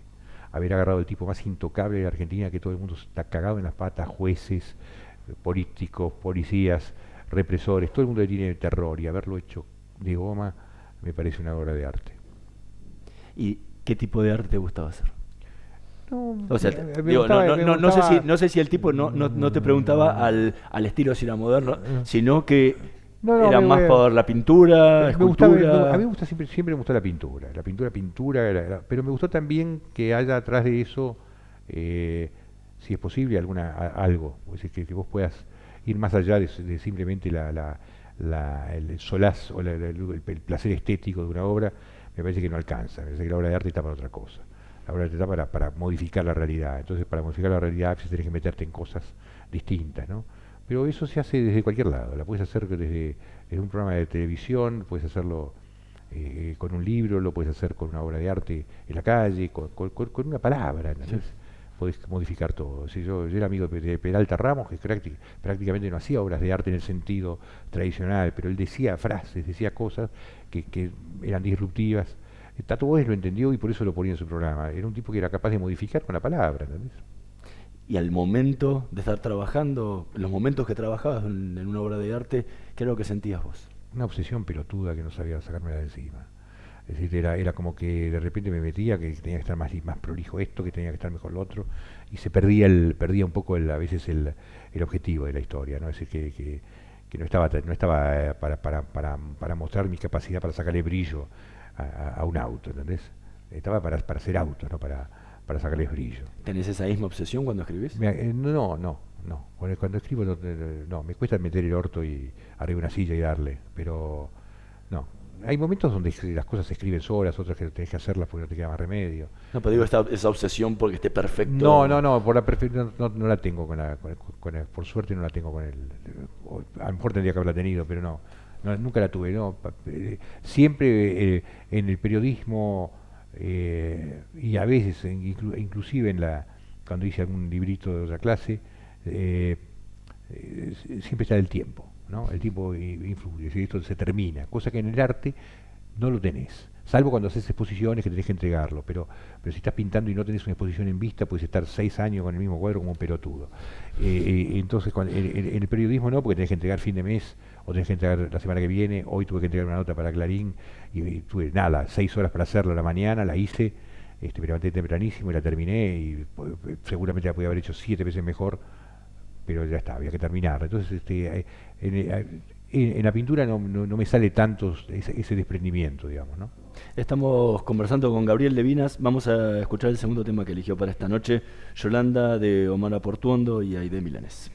Haber agarrado el tipo más intocable de la Argentina, que todo el mundo está cagado en las patas, jueces, políticos, policías, represores, todo el mundo le tiene terror, y haberlo hecho de goma me parece una obra de arte. ¿Y qué tipo de arte te gustaba hacer? No sé si el tipo no te preguntaba al estilo Cira moderno, sino que era más por la pintura, escultura. A mí me gusta siempre me gustó la pintura, pero me gustó también que haya atrás de eso, si es posible, algo, es decir, que vos puedas ir más allá de simplemente el solaz o el placer estético de una obra. me parece que no alcanza. Me parece que la obra de arte está para otra cosa. La obra de arte está para modificar la realidad. Entonces, para modificar la realidad, tenés que meterte en cosas distintas, ¿no? Pero eso se hace desde cualquier lado. La puedes hacer desde un programa de televisión, puedes hacerlo con un libro, lo puedes hacer con una obra de arte en la calle, con una palabra, ¿entendés? Sí. Podés modificar todo. Si yo era amigo de Peralta Ramos, que prácticamente no hacía obras de arte en el sentido tradicional, pero él decía frases, decía cosas que eran disruptivas. Tato Bores lo entendió y por eso lo ponía en su programa. Era un tipo que era capaz de modificar con la palabra, ¿entendés? Y al momento de estar trabajando, los momentos que trabajabas en una obra de arte, ¿qué era lo que sentías vos? Una obsesión pelotuda que no sabía sacármela de encima. Es decir, era como que de repente me metía, que tenía que estar más prolijo esto, que tenía que estar mejor lo otro, y se perdía un poco a veces el objetivo de la historia, ¿no? Es decir, que no estaba para mostrar mi capacidad para sacarle brillo a un auto, ¿entendés? Estaba para hacer autos, no para sacarles brillo. ¿Tenés esa misma obsesión cuando escribís? No. Cuando escribo no, me cuesta meter el orto y arriba de una silla y darle, pero no. Hay momentos donde las cosas se escriben solas, otras que tenés que hacerlas porque no te queda más remedio. No, pero digo esa obsesión porque esté perfecto. No, por la perfección no la tengo por suerte no la tengo con a lo mejor tendría que haberla tenido, pero no, nunca la tuve, no. Siempre en el periodismo y a veces inclusive cuando hice algún librito de otra clase, siempre está el tiempo, ¿no? El tiempo influye, si esto se termina, cosa que en el arte no lo tenés, salvo cuando haces exposiciones que tenés que entregarlo, pero si estás pintando y no tenés una exposición en vista, puedes estar 6 años con el mismo cuadro como un pelotudo. Entonces en el periodismo no, porque tenés que entregar fin de mes, o tenés que entregar la semana que viene. Hoy tuve que entregar una nota para Clarín, y tuve 6 horas para hacerla a la mañana, la hice, me levanté tempranísimo y la terminé, y seguramente la podía haber hecho 7 veces mejor, pero ya está, había que terminar. Entonces en la pintura no me sale tanto ese desprendimiento, digamos, ¿no? Estamos conversando con Gabriel Levinas. Vamos a escuchar el segundo tema que eligió para esta noche, Yolanda, de Omar Aportuondo y Aide Milanés.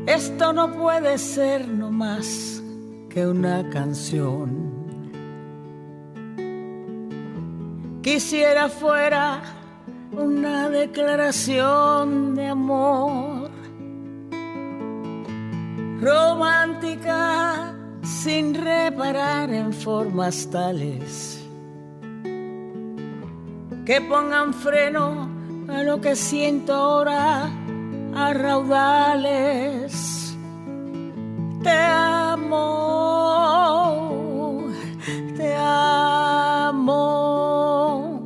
Esto no puede ser no más que una canción. Quisiera fuera una declaración de amor, romántica sin reparar en formas tales que pongan freno a lo que siento ahora a raudales. Te amo,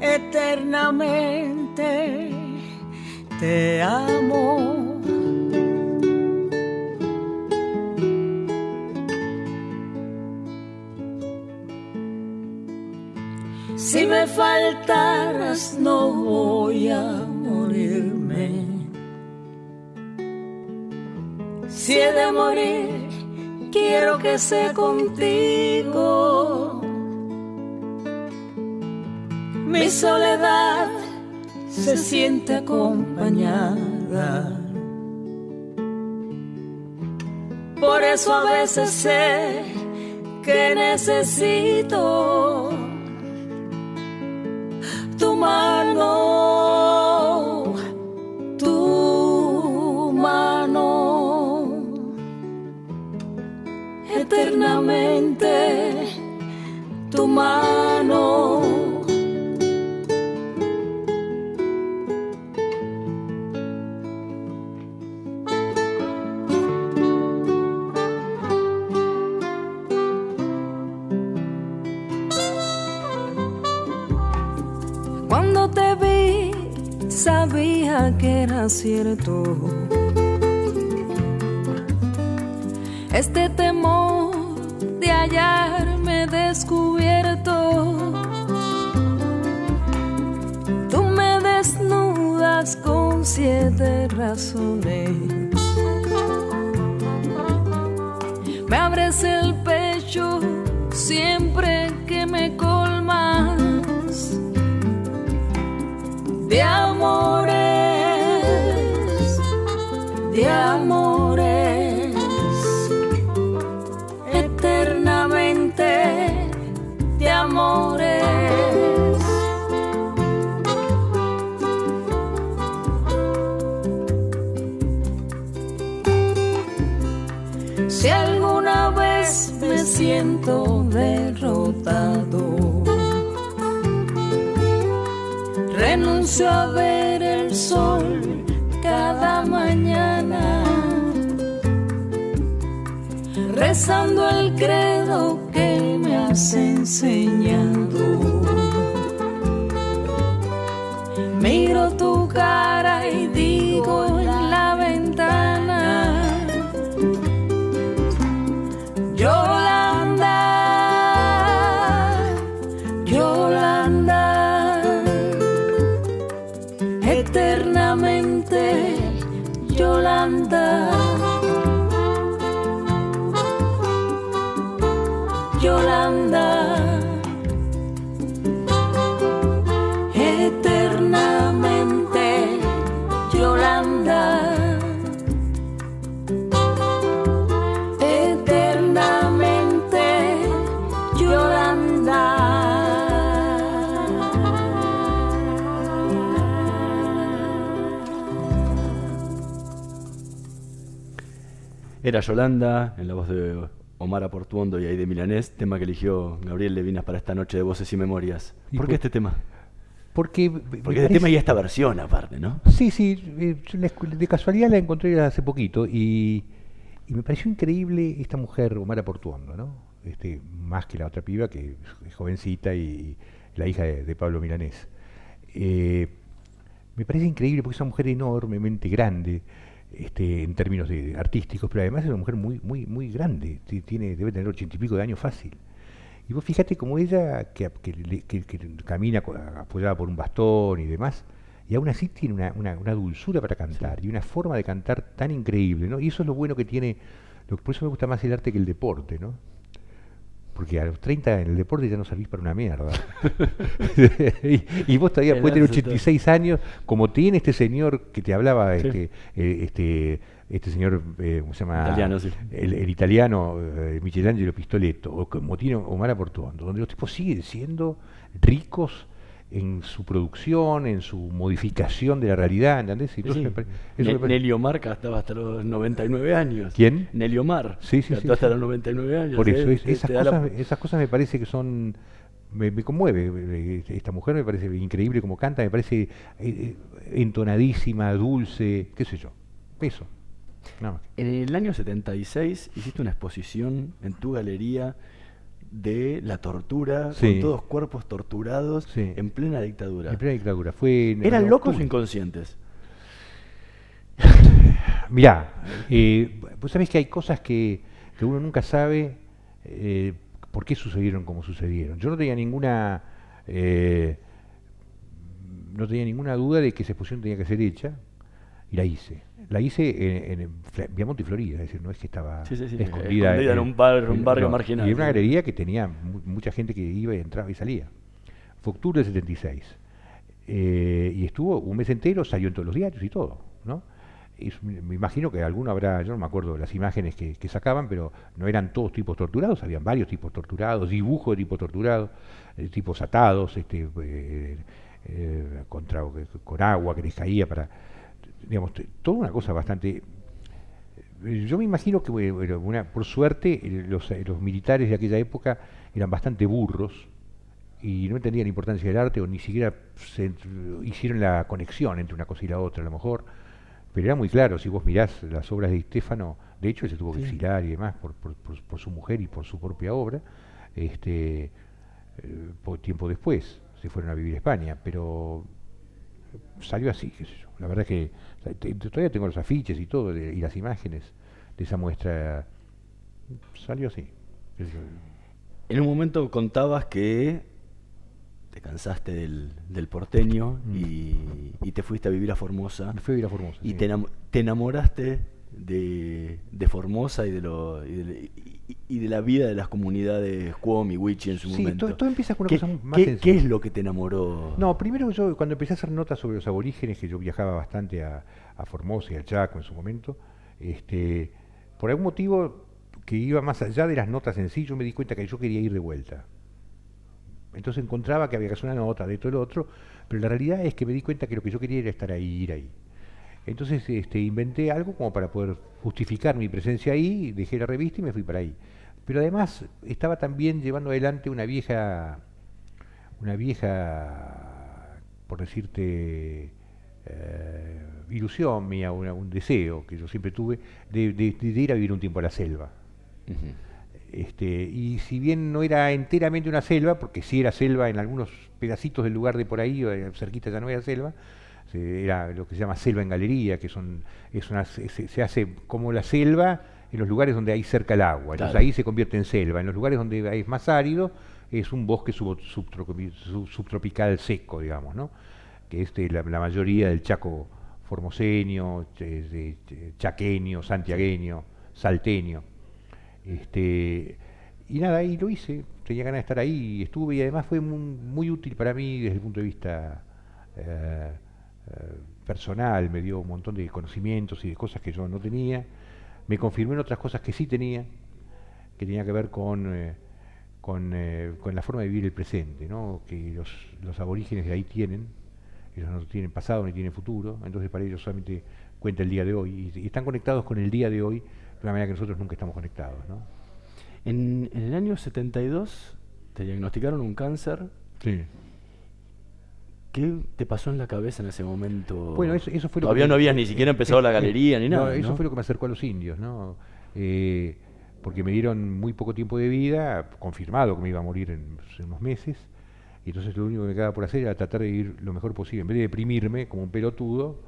eternamente te amo. Si me faltaras no voy a morirme. Si he de morir, quiero que sea contigo. Mi soledad se siente acompañada. Por eso a veces sé que necesito tu mano, eternamente tu mano. Cuando te vi, sabía que era cierto. Este temor de hallarme descubierto. Tú me desnudas con 7 razones. Me abres el pecho vez me siento derrotado. Renuncio a ver el sol cada mañana, rezando el credo que me has enseñado. Miro tu cara y digo en la ventana: Yolanda, Yolanda, eternamente Yolanda, Yolanda, eternamente Yolanda, eternamente Yolanda. Era Yolanda, en la voz de Omar Aportuondo y Aide Milanés, tema que eligió Gabriel Levinas para esta noche de Voces y Memorias. ¿Por qué este tema? Porque este tema y esta versión aparte, ¿no? Sí, de casualidad la encontré hace poquito y me pareció increíble esta mujer, Omar Aportuondo, ¿no? Más que la otra piba, que es jovencita y la hija de Pablo Milanés. Me parece increíble porque es una mujer enormemente grande, en términos artísticos, pero además es una mujer muy grande, debe tener 80 y pico de años fácil. Y vos fíjate como ella, que camina apoyada por un bastón y demás, y aún así tiene una dulzura para cantar, y una forma de cantar tan increíble, ¿no? Y eso es lo bueno que tiene, por eso me gusta más el arte que el deporte, ¿no? Porque a los 30 en el deporte ya no servís para una mierda. y vos todavía puedes tener 86 años, como tiene este señor que te hablaba, este señor, ¿cómo se llama? Italiano, sí. El italiano Michelangelo Pistoletto, o como tiene Omar Aportuondo, donde los tipos siguen siendo ricos en su producción, en su modificación de la realidad, ¿entendés? Nelly Omar cantaba hasta los 99 años. ¿Quién? Nelly Omar. Sí. Hasta los 99 años. Por eso, esas cosas me parece que son... Me conmueve. Esta mujer me parece increíble como canta, me parece entonadísima, dulce, qué sé yo. Eso. Nada más. En el año 76 hiciste una exposición en tu galería de la tortura, con todos cuerpos torturados en plena dictadura. En plena dictadura. ¿Eran locos o inconscientes? Mirá, vos sabés que hay cosas que uno nunca sabe por qué sucedieron como sucedieron. Yo no tenía ninguna duda de que esa exposición tenía que ser hecha, y la hice. La hice en Viamonte y Florida, es decir, no es que estaba escondida en un barrio marginal. Y era una galería que tenía mucha gente que iba y entraba y salía. Fue octubre del 76. Y estuvo un mes entero, salió en todos los diarios y todo, ¿no? Y me imagino que alguno habrá, yo no me acuerdo las imágenes que sacaban, pero no eran todos tipos torturados, habían varios tipos torturados, dibujos de tipos torturados, tipos atados, con agua que les caía para... Digamos, toda una cosa bastante... Yo me imagino que, por suerte, los militares de aquella época eran bastante burros y no entendían la importancia del arte, o ni siquiera hicieron la conexión entre una cosa y la otra, a lo mejor. Pero era muy claro, si vos mirás las obras de Stefano, de hecho él se tuvo que exilar y demás por su mujer y por su propia obra, tiempo después se fueron a vivir a España, pero salió así, qué sé yo. La verdad es que todavía tengo los afiches y todo, y las imágenes de esa muestra. Salió así. En un momento contabas que te cansaste del porteño y te fuiste a vivir a Formosa. Me fui a vivir a Formosa. Y te enamoraste de Formosa y de la vida de las comunidades Cuom y Wichi en su momento. Todo empieza con una cosa más sencilla. ¿Qué es lo que te enamoró? No, primero yo cuando empecé a hacer notas sobre los aborígenes, que yo viajaba bastante a Formosa y al Chaco en su momento, por algún motivo que iba más allá de las notas en sí, yo me di cuenta que yo quería ir de vuelta. Entonces encontraba que había que hacer una nota de todo lo otro, pero la realidad es que me di cuenta que lo que yo quería era estar ahí, ir ahí. Entonces inventé algo como para poder justificar mi presencia ahí, dejé la revista y me fui para ahí. pero además estaba también llevando adelante una vieja, por decirte, ilusión mía, un deseo que yo siempre tuve de ir a vivir un tiempo a la selva. Y si bien no era enteramente una selva, porque sí era selva en algunos pedacitos del lugar de por ahí, cerquita ya no era selva, era lo que se llama selva en galería, que se hace como la selva en los lugares donde hay cerca el agua, entonces ahí se convierte en selva. En los lugares donde es más árido es un bosque subtropical seco, digamos, ¿no? Que es la mayoría del Chaco formoseño, chaqueño, santiagueño, salteño. Y nada, y lo hice, tenía ganas de estar ahí y estuve, y además fue muy útil para mí desde el punto de vista personal, me dio un montón de conocimientos y de cosas que yo no tenía, me confirmó en otras cosas que sí tenía, que tenía que ver con la forma de vivir el presente, ¿no? Que los aborígenes de ahí tienen, ellos no tienen pasado ni tienen futuro, entonces para ellos solamente cuenta el día de hoy, y están conectados con el día de hoy de una manera que nosotros nunca estamos conectados, ¿no? En el año 72 te diagnosticaron un cáncer. Sí. ¿Qué te pasó en la cabeza en ese momento? Bueno, eso fue Todavía no habías ni siquiera empezado la galería ni nada, no, eso ¿no? fue lo que me acercó a los indios, ¿no? Porque me dieron muy poco tiempo de vida, confirmado que me iba a morir en unos meses, y entonces lo único que me quedaba por hacer era tratar de vivir lo mejor posible. En vez de deprimirme como un pelotudo,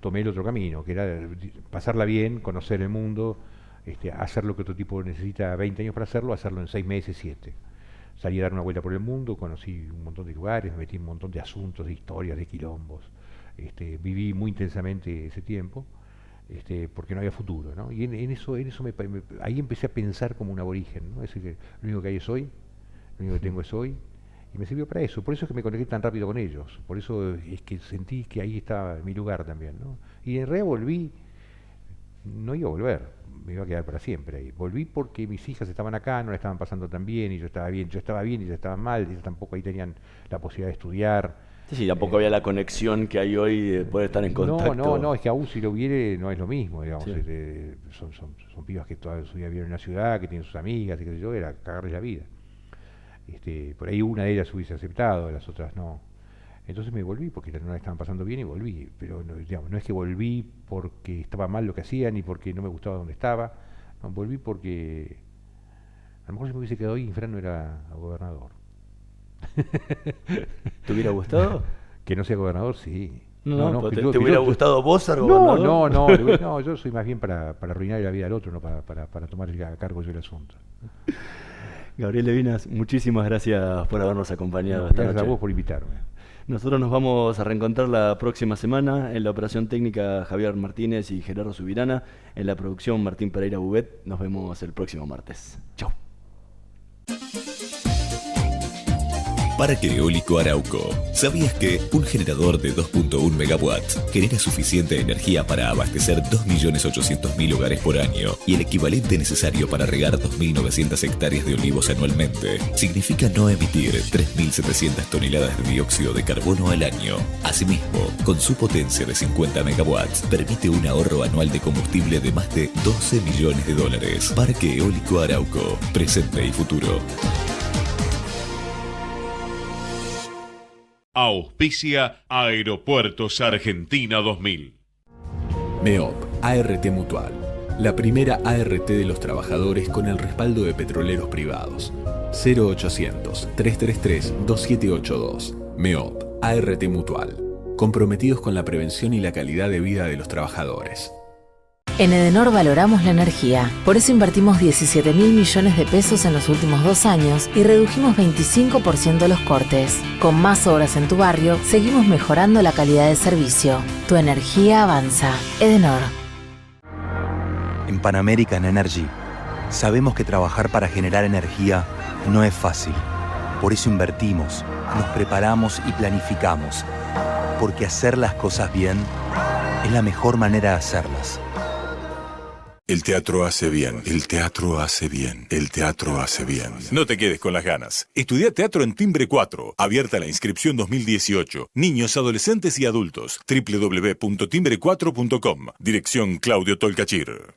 tomé el otro camino, que era pasarla bien, conocer el mundo, hacer lo que otro tipo necesita 20 años para hacerlo en 6 meses, 7. Salí a dar una vuelta por el mundo, conocí un montón de lugares, me metí en un montón de asuntos, de historias, de quilombos. Viví muy intensamente ese tiempo, porque no había futuro, ¿no? Y en eso ahí empecé a pensar como un aborigen, ¿no? Es decir, que lo único que hay es hoy, lo único que tengo es hoy, y me sirvió para eso. Por eso es que me conecté tan rápido con ellos, por eso es que sentí que ahí estaba mi lugar también, ¿no? Y en realidad volví, no iba a volver, me iba a quedar para siempre ahí. Volví porque mis hijas estaban acá, no la estaban pasando tan bien, y yo estaba bien y ellas estaban mal, y ellas tampoco ahí tenían la posibilidad de estudiar. Sí, tampoco había la conexión que hay hoy de poder estar en contacto. No, es que aún si lo hubiere no es lo mismo, digamos. Sí. Son pibas que toda su vida vivieron en la ciudad, que tienen sus amigas, y qué sé yo, era cagarles la vida. Por ahí una de ellas hubiese aceptado, las otras no. Entonces me volví porque no la estaban pasando bien y volví, pero no es que volví porque estaba mal lo que hacía ni porque no me gustaba donde estaba, no, volví porque a lo mejor si me hubiese quedado ahí, Fran no era gobernador. ¿Te hubiera gustado? Que no sea gobernador, sí. No, ¿te hubiera gustado vos ser gobernador? No, yo soy más bien para arruinar la vida del otro, no para tomar a cargo yo el asunto. Gabriel Levinas, muchísimas gracias por habernos acompañado esta noche. Gracias a vos por invitarme. Nosotros nos vamos a reencontrar la próxima semana. En la operación técnica Javier Martínez y Gerardo Subirana. En la producción Martín Pereira Bubet. Nos vemos el próximo martes. Chau. Parque Eólico Arauco. ¿Sabías que un generador de 2.1 megawatts genera suficiente energía para abastecer 2.800.000 hogares por año y el equivalente necesario para regar 2.900 hectáreas de olivos anualmente? Significa no emitir 3.700 toneladas de dióxido de carbono al año. Asimismo, con su potencia de 50 megawatts, permite un ahorro anual de combustible de más de $12 millones. Parque Eólico Arauco. Presente y futuro. Auspicia Aeropuertos Argentina 2000. MEOP, ART Mutual. La primera ART de los trabajadores con el respaldo de petroleros privados. 0800-333-2782. MEOP, ART Mutual. Comprometidos con la prevención y la calidad de vida de los trabajadores. En Edenor valoramos la energía, por eso invertimos 17.000 millones de pesos en los últimos 2 años y redujimos 25% los cortes. Con más obras en tu barrio, seguimos mejorando la calidad de servicio. Tu energía avanza. Edenor. En Pan American Energy sabemos que trabajar para generar energía no es fácil. Por eso invertimos, nos preparamos y planificamos. Porque hacer las cosas bien es la mejor manera de hacerlas. El teatro hace bien, el teatro hace bien, el teatro hace bien. No te quedes con las ganas. Estudia teatro en Timbre 4. Abierta la inscripción 2018. Niños, adolescentes y adultos. www.timbre4.com. Dirección Claudio Tolcachir.